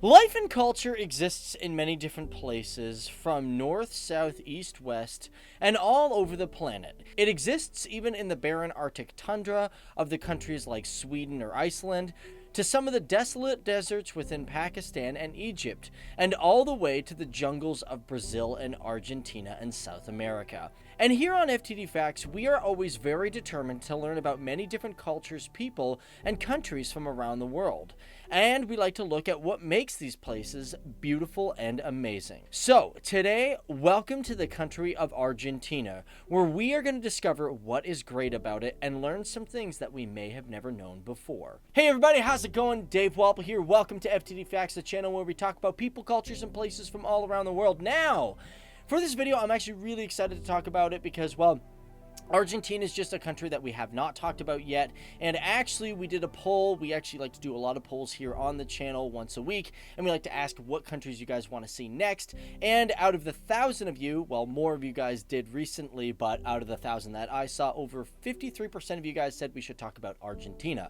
Life and culture exists in many different places, from north, south, east, west, and all over the planet. It exists even in the barren Arctic tundra of the countries like Sweden or Iceland, to some of the desolate deserts within Pakistan and Egypt, and all the way to the jungles of Brazil and Argentina and South America. And here on FTD Facts, we are always very determined to learn about many different cultures, people, and countries from around the world. And we like to look at what makes these places beautiful and amazing. So, today, welcome to the country of Argentina, where we are going to discover what is great about it and learn some things that we may have never known before. Hey everybody, how's it going? Dave Walpole here. Welcome to FTD Facts, the channel where we talk about people, cultures, and places from all around the world. Now, for this video, I'm actually really excited to talk about it because, well, Argentina is just a country that we have not talked about yet, and actually we did a poll. We actually like to do a lot of polls here on the channel once a week, and we like to ask what countries you guys want to see next. And out of the 1,000 of you, well, more of you guys did recently, but out of the 1,000 that I saw, over 53% of you guys said we should talk about Argentina.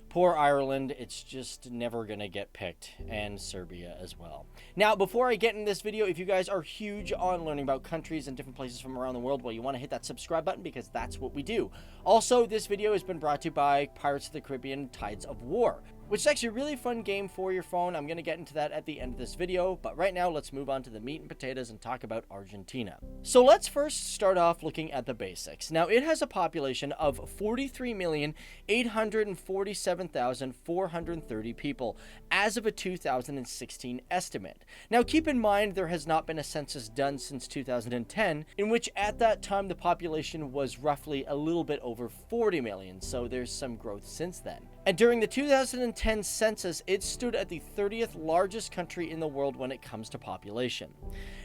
Poor Ireland, it's just never gonna get picked, and Serbia as well. Now, before I get in this video, if you guys are huge on learning about countries and different places from around the world, well, you want to hit that subscribe button because that's what we do. Also, this video has been brought to you by Pirates of the Caribbean Tides of War, which is actually a really fun game for your phone. I'm going to get into that at the end of this video, but right now let's move on to the meat and potatoes and talk about Argentina. So let's first start off looking at the basics. Now, it has a population of 43,847,430 people as of a 2016 estimate. Now, keep in mind there has not been a census done since 2010, in which at that time the population was roughly a little bit over 40 million, so there's some growth since then. And during the 2010 census, it stood at the 30th largest country in the world when it comes to population.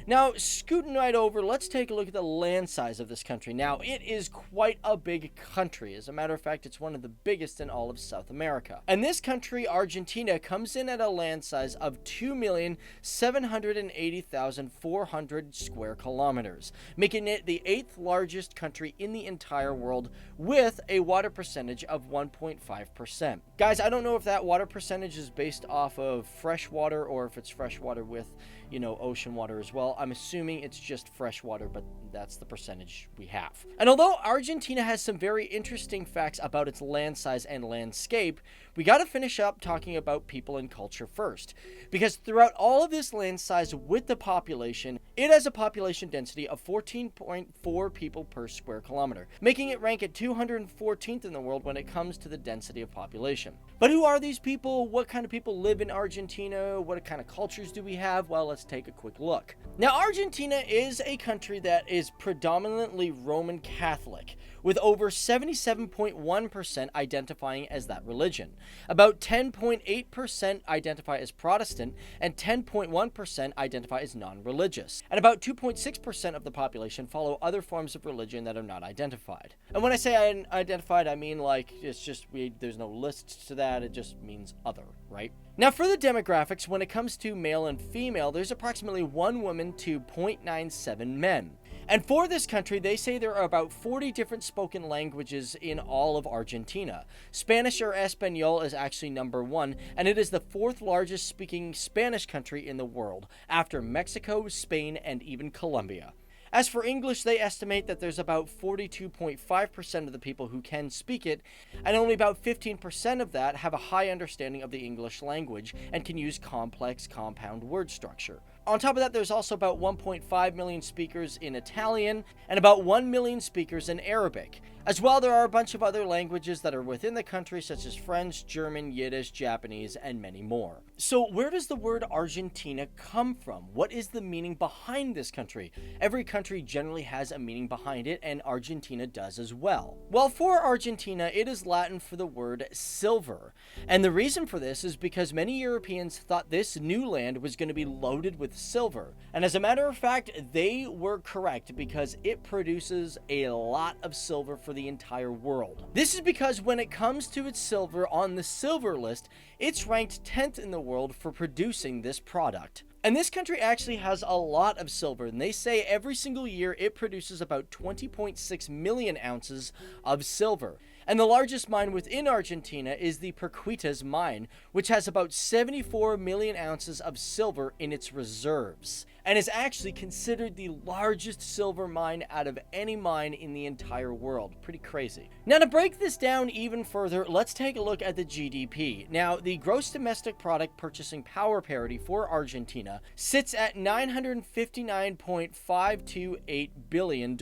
Now, scooting right over, let's take a look at the land size of this country. Now, it is quite a big country. As a matter of fact, it's one of the biggest in all of South America. And this country, Argentina, comes in at a land size of 2,780,400 square kilometers, making it the 8th largest country in the entire world with a water percentage of 1.5%. Guys, I don't know if that water percentage is based off of fresh water or if it's fresh water with, ocean water as well. I'm assuming it's just fresh water, but that's the percentage we have. And although Argentina has some very interesting facts about its land size and landscape, we got to finish up talking about people and culture first. Because throughout all of this land size with the population, it has a population density of 14.4 people per square kilometer, making it rank at 214th in the world when it comes to the density of population. But who are these people? What kind of people live in Argentina? What kind of cultures do we have? Well, let's take a quick look. Now, Argentina is a country that is predominantly Roman Catholic, with over 77.1% identifying as that religion. About 10.8% identify as Protestant, and 10.1% identify as non-religious. And about 2.6% of the population follow other forms of religion that are not identified. And when I say unidentified, I mean like it's just there's no list to that, it just means other, right? Now, for the demographics, when it comes to male and female, there's approximately 1 woman to 0.97 men. And for this country, they say there are about 40 different spoken languages in all of Argentina. Spanish or Espanol is actually number 1, and it is the 4th largest speaking Spanish country in the world, after Mexico, Spain, and even Colombia. As for English, they estimate that there's about 42.5% of the people who can speak it, and only about 15% of that have a high understanding of the English language and can use complex compound word structure. On top of that, there's also about 1.5 million speakers in Italian and about 1 million speakers in Arabic. As well, there are a bunch of other languages that are within the country, such as French, German, Yiddish, Japanese, and many more. So where does the word Argentina come from? What is the meaning behind this country? Every country generally has a meaning behind it, and Argentina does as well. Well, for Argentina, it is Latin for the word silver. And the reason for this is because many Europeans thought this new land was going to be loaded with silver. And as a matter of fact, they were correct because it produces a lot of silver for the entire world. This is because when it comes to its silver on the silver list, it's ranked 10th in the world for producing this product. And this country actually has a lot of silver, and they say every single year it produces about 20.6 million ounces of silver. And the largest mine within Argentina is the Perquitas mine, which has about 74 million ounces of silver in its reserves, and is actually considered the largest silver mine out of any mine in the entire world. Pretty crazy. Now, to break this down even further, let's take a look at the GDP. Now, the gross domestic product purchasing power parity for Argentina sits at $959.528 billion,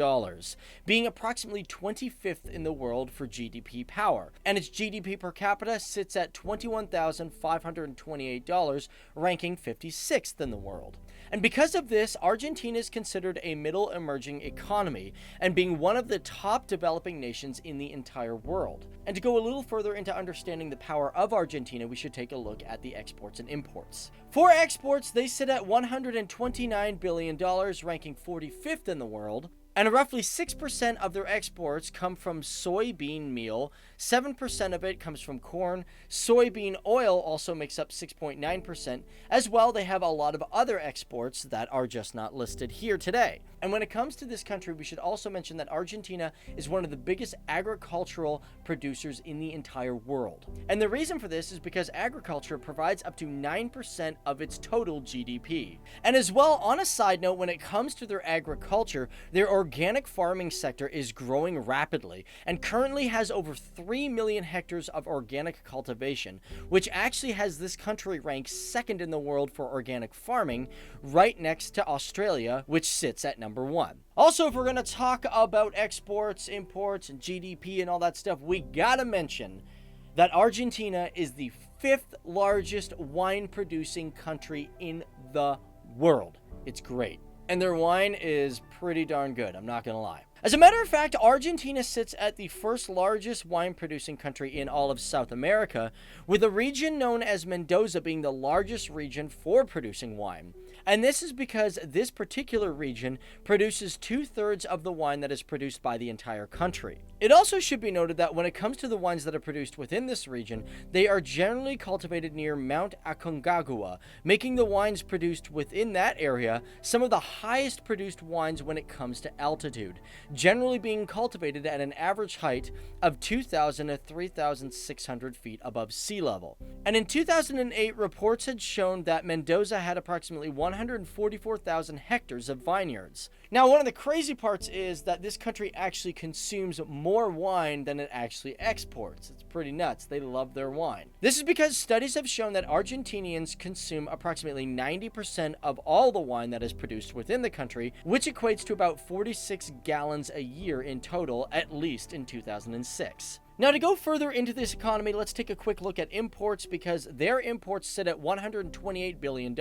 being approximately 25th in the world for GDP power, and its GDP per capita sits at $21,528, ranking 56th in the world. And because of this, Argentina is considered a middle emerging economy and being one of the top developing nations in the entire world. And to go a little further into understanding the power of Argentina, we should take a look at the exports and imports. For exports, they sit at $129 billion, ranking 45th in the world. And roughly 6% of their exports come from soybean meal, 7% of it comes from corn. Soybean oil also makes up 6.9%. As well, they have a lot of other exports that are just not listed here today. And when it comes to this country, we should also mention that Argentina is one of the biggest agricultural producers in the entire world. And the reason for this is because agriculture provides up to 9% of its total GDP. And as well, on a side note, when it comes to their agriculture, their organic farming sector is growing rapidly and currently has over 3 million hectares of organic cultivation, which actually has this country ranked second in the world for organic farming, right next to Australia, which sits at number 1. Also, if we're going to talk about exports, imports, and GDP and all that stuff, we gotta mention that Argentina is the 5th largest wine producing country in the world. It's great. And their wine is pretty darn good, I'm not gonna lie. As a matter of fact, Argentina sits at the first largest wine producing country in all of South America, with a region known as Mendoza being the largest region for producing wine. And this is because this particular region produces 2/3 of the wine that is produced by the entire country. It also should be noted that when it comes to the wines that are produced within this region, they are generally cultivated near Mount Aconcagua, making the wines produced within that area some of the highest produced wines when it comes to altitude, generally being cultivated at an average height of 2,000 to 3,600 feet above sea level. And in 2008, reports had shown that Mendoza had approximately 144,000 hectares of vineyards. Now, one of the crazy parts is that this country actually consumes more wine than it actually exports. It's pretty nuts. They love their wine. This is because studies have shown that Argentinians consume approximately 90% of all the wine that is produced within the country, which equates to about 46 gallons a year in total, at least in 2006. Now, to go further into this economy, let's take a quick look at imports, because their imports sit at $128 billion,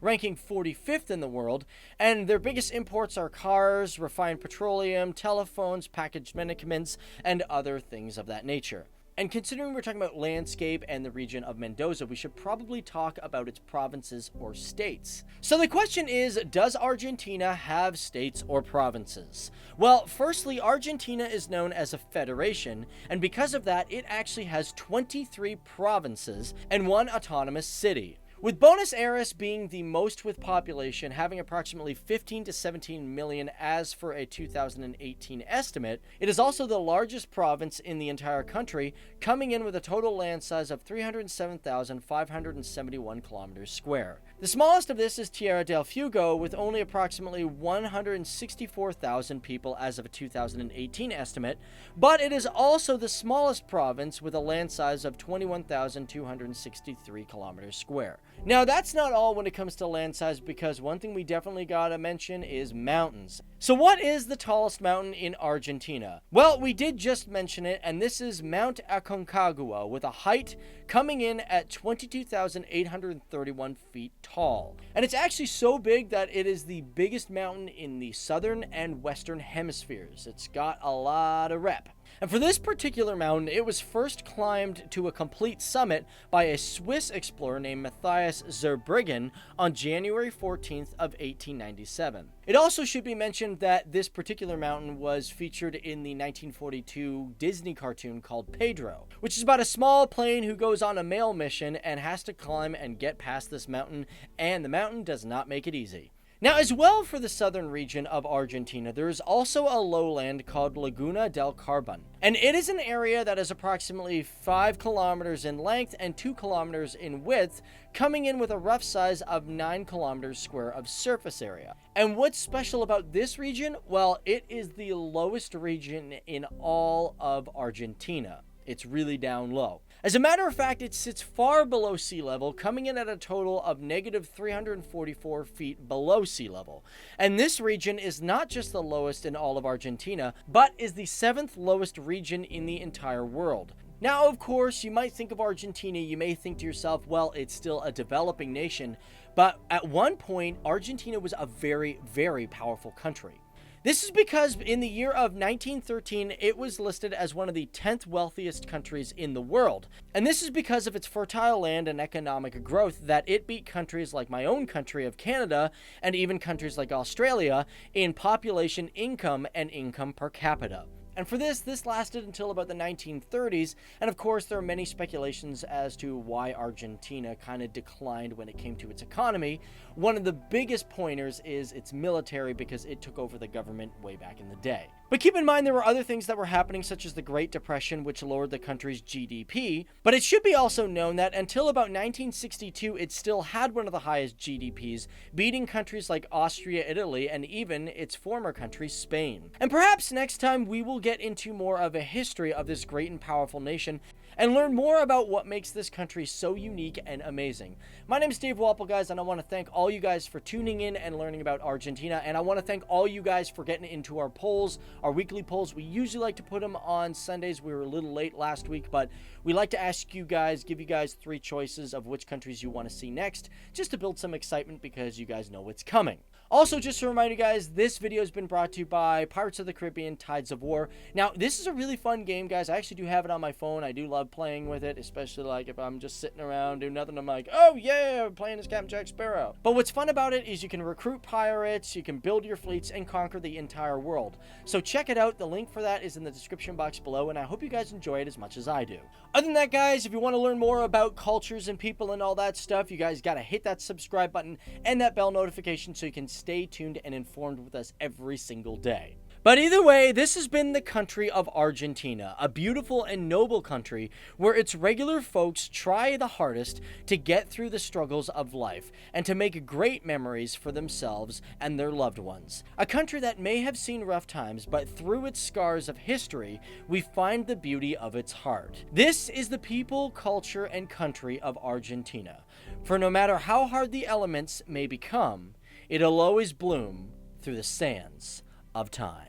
ranking 45th in the world, and their biggest imports are cars, refined petroleum, telephones, packaged medicaments, and other things of that nature. And considering we're talking about landscape and the region of Mendoza, we should probably talk about its provinces or states. So the question is, does Argentina have states or provinces? Well, firstly, Argentina is known as a federation, and because of that, it actually has 23 provinces and 1 autonomous city, with Buenos Aires being the most with population, having approximately 15 to 17 million as for a 2018 estimate. It is also the largest province in the entire country, coming in with a total land size of 307,571 kilometers square. The smallest of this is Tierra del Fuego, with only approximately 164,000 people as of a 2018 estimate, but it is also the smallest province with a land size of 21,263 kilometers square. Now, that's not all when it comes to land size, because one thing we definitely gotta mention is mountains. So what is the tallest mountain in Argentina? Well, we did just mention it, and this is Mount Aconcagua, with a height coming in at 22,831 feet tall. And it's actually so big that it is the biggest mountain in the southern and western hemispheres. It's got a lot of rep. And for this particular mountain, it was first climbed to a complete summit by a Swiss explorer named Matthias Zurbriggen on January 14th of 1897. It also should be mentioned that this particular mountain was featured in the 1942 Disney cartoon called Pedro, which is about a small plane who goes on a mail mission and has to climb and get past this mountain, and the mountain does not make it easy. Now, as well for the southern region of Argentina, there is also a lowland called Laguna del Carbon. And it is an area that is approximately 5 kilometers in length and 2 kilometers in width, coming in with a rough size of 9 kilometers square of surface area. And what's special about this region? Well, it is the lowest region in all of Argentina. It's really down low. As a matter of fact, it sits far below sea level, coming in at a total of negative 344 feet below sea level. And this region is not just the lowest in all of Argentina, but is the 7th lowest region in the entire world. Now, of course, you might think of Argentina, you may think to yourself, well, it's still a developing nation, but at one point, Argentina was a very, very powerful country. This is because in the year of 1913, it was listed as one of the 10th wealthiest countries in the world. And this is because of its fertile land and economic growth that it beat countries like my own country of Canada and even countries like Australia in population, income, and income per capita. And for this lasted until about the 1930s, and of course there are many speculations as to why Argentina kind of declined when it came to its economy. One of the biggest pointers is its military, because it took over the government way back in the day. But keep in mind there were other things that were happening, such as the Great Depression, which lowered the country's GDP. But it should be also known that until about 1962, it still had one of the highest GDPs, beating countries like Austria, Italy, and even its former country, Spain. And perhaps next time we will get into more of a history of this great and powerful nation and learn more about what makes this country so unique and amazing. My name is Dave Walpole, guys, and I want to thank all you guys for tuning in and learning about Argentina, and I want to thank all you guys for getting into our polls, our weekly polls. We usually like to put them on Sundays. We were a little late last week, but we like to ask you guys, give you guys 3 choices of which countries you want to see next, just to build some excitement because you guys know what's coming. Also, just to remind you guys, this video has been brought to you by Pirates of the Caribbean Tides of War. Now, this is a really fun game, guys. I actually do have it on my phone. I do love playing with it, especially like if I'm just sitting around doing nothing. I'm like, oh yeah, I'm playing as Captain Jack Sparrow. But what's fun about it is you can recruit pirates, you can build your fleets, and conquer the entire world. So check it out. The link for that is in the description box below, and I hope you guys enjoy it as much as I do. Other than that, guys, if you want to learn more about cultures and people and all that stuff, you guys got to hit that subscribe button and that bell notification so you can stay tuned and informed with us every single day. But either way, this has been the country of Argentina, a beautiful and noble country where its regular folks try the hardest to get through the struggles of life and to make great memories for themselves and their loved ones. A country that may have seen rough times, but through its scars of history, we find the beauty of its heart. This is the people, culture, and country of Argentina. For no matter how hard the elements may become, it'll always bloom through the sands of time.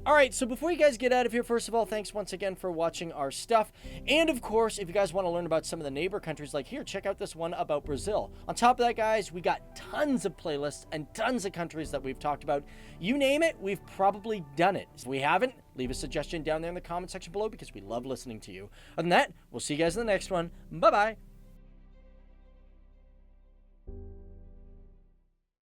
Alright, so before you guys get out of here, first of all, thanks once again for watching our stuff. And of course, if you guys want to learn about some of the neighbor countries, like here, check out this one about Brazil. On top of that, guys, we got tons of playlists and tons of countries that we've talked about. You name it, we've probably done it. If we haven't, leave a suggestion down there in the comment section below because we love listening to you. Other than that, we'll see you guys in the next one. Bye-bye.